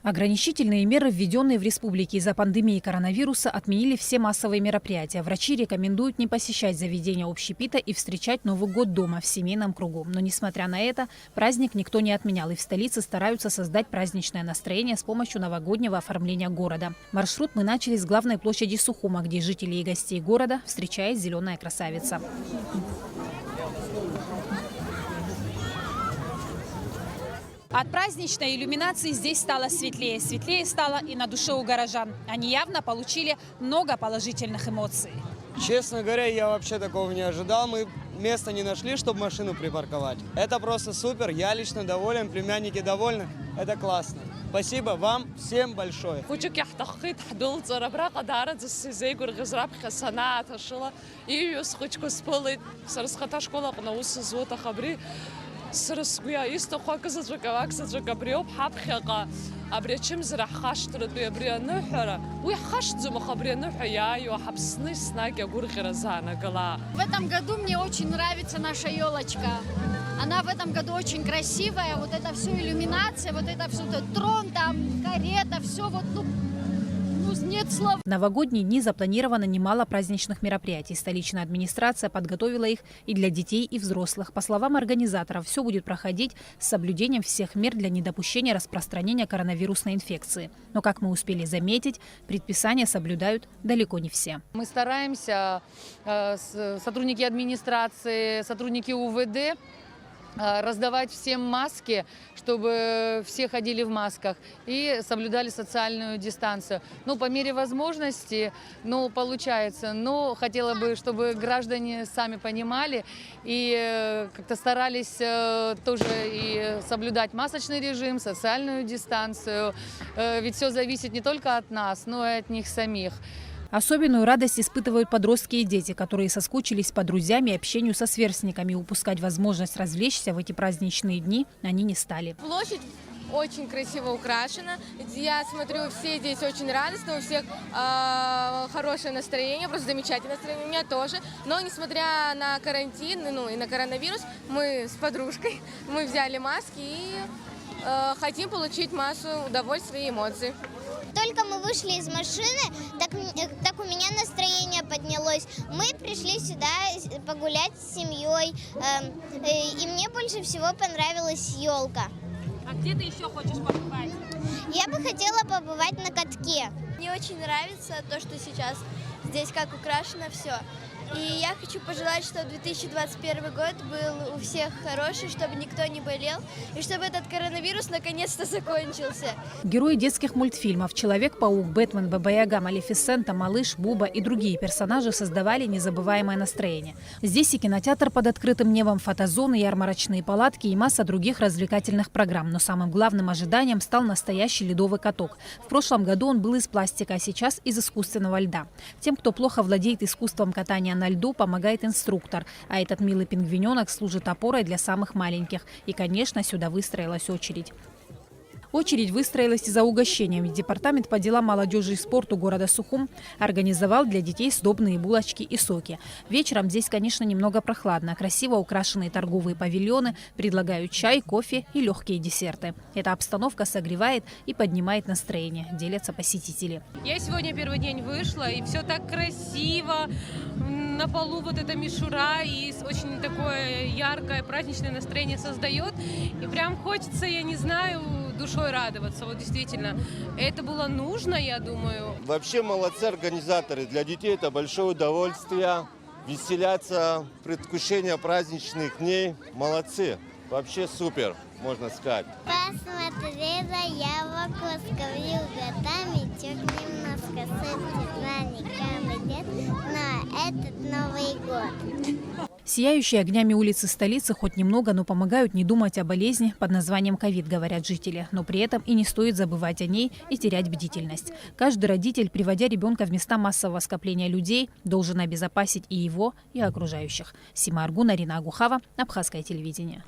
Ограничительные меры, введенные в республике из-за пандемии коронавируса, отменили все массовые мероприятия. Врачи рекомендуют не посещать заведения общепита и встречать Новый год дома в семейном кругу. Но, несмотря на это, праздник никто не отменял. И в столице стараются создать праздничное настроение с помощью новогоднего оформления города. Маршрут мы начали с главной площади Сухума, где жителей и гостей города встречает зеленая красавица. От праздничной иллюминации здесь стало светлее. Светлее стало и на душе у горожан. Они явно получили много положительных эмоций. Честно говоря, я вообще такого не ожидал. Мы места не нашли, чтобы машину припарковать. Это просто супер. Я лично доволен, племянники довольны. Это классно. Спасибо вам всем большое. Срысгуя исто хакза гавакса габриоп хапхяга абрячим зрахаштуры абрианухара уй хаштзума хабриануха я ю хабсны снаги гургиразана гала. В этом году мне очень нравится наша елочка. Она в этом году очень красивая. Вот это все иллюминация, вот это все трон, там карета, все вот нет слов. В новогодние дни запланировано немало праздничных мероприятий. Столичная администрация подготовила их и для детей, и взрослых. По словам организаторов, все будет проходить с соблюдением всех мер для недопущения распространения коронавирусной инфекции. Но, как мы успели заметить, предписания соблюдают далеко не все. Мы стараемся, сотрудники администрации, сотрудники УВД, раздавать всем маски, чтобы все ходили в масках и соблюдали социальную дистанцию. Ну, по мере возможности, получается. Но хотела бы, чтобы граждане сами понимали и как-то старались тоже и соблюдать масочный режим, социальную дистанцию. Ведь все зависит не только от нас, но и от них самих. Особенную радость испытывают подростки и дети, которые соскучились по друзьям и общению со сверстниками. Упускать возможность развлечься в эти праздничные дни они не стали. Площадь очень красиво украшена. Я смотрю, все здесь очень радостны, у всех хорошее настроение, просто замечательное настроение, у меня тоже. Но несмотря на карантин, и на коронавирус, мы с подружкой, мы взяли маски и хотим получить массу удовольствия и эмоций. Только мы вышли из машины, так у меня настроение поднялось. Мы пришли сюда погулять с семьей, и мне больше всего понравилась елка. А где ты еще хочешь побывать? Я бы хотела побывать на катке. Мне очень нравится то, что сейчас здесь как украшено все. И я хочу пожелать, чтобы 2021 год был у всех хороший, чтобы никто не болел, и чтобы этот коронавирус наконец-то закончился. Герои детских мультфильмов «Человек-паук», «Бэтмен», «Баба-Яга», «Малефисента», «Малыш», «Буба» и другие персонажи создавали незабываемое настроение. Здесь и кинотеатр под открытым небом, фотозоны, ярмарочные палатки и масса других развлекательных программ. Но самым главным ожиданием стал настоящий ледовый каток. В прошлом году он был из пластика, а сейчас из искусственного льда. Тем, кто плохо владеет искусством катания на льду, помогает инструктор. А этот милый пингвиненок служит опорой для самых маленьких. И, конечно, сюда выстроилась очередь. Очередь выстроилась и за угощением. Департамент по делам молодежи и спорту города Сухум организовал для детей сдобные булочки и соки. Вечером здесь, конечно, немного прохладно. Красиво украшенные торговые павильоны предлагают чай, кофе и легкие десерты. Эта обстановка согревает и поднимает настроение, делятся посетители. Я сегодня первый день вышла, и все так красиво. На полу вот эта мишура, и очень такое яркое праздничное настроение создает. И прям хочется, я не знаю, душой радоваться. Вот действительно, это было нужно, я думаю. Вообще молодцы организаторы. Для детей это большое удовольствие. Веселяться, предвкушение праздничных дней. Молодцы. Вообще супер, можно сказать. Посмотрела я вокруг, годами, чуть немножко с на этот Новый год. Сияющие огнями улицы столицы хоть немного, но помогают не думать о болезни под названием ковид, говорят жители. Но при этом и не стоит забывать о ней и терять бдительность. Каждый родитель, приводя ребенка в места массового скопления людей, должен обезопасить и его, и окружающих. Сима Аргун, Арина Агухава, Абхазское телевидение.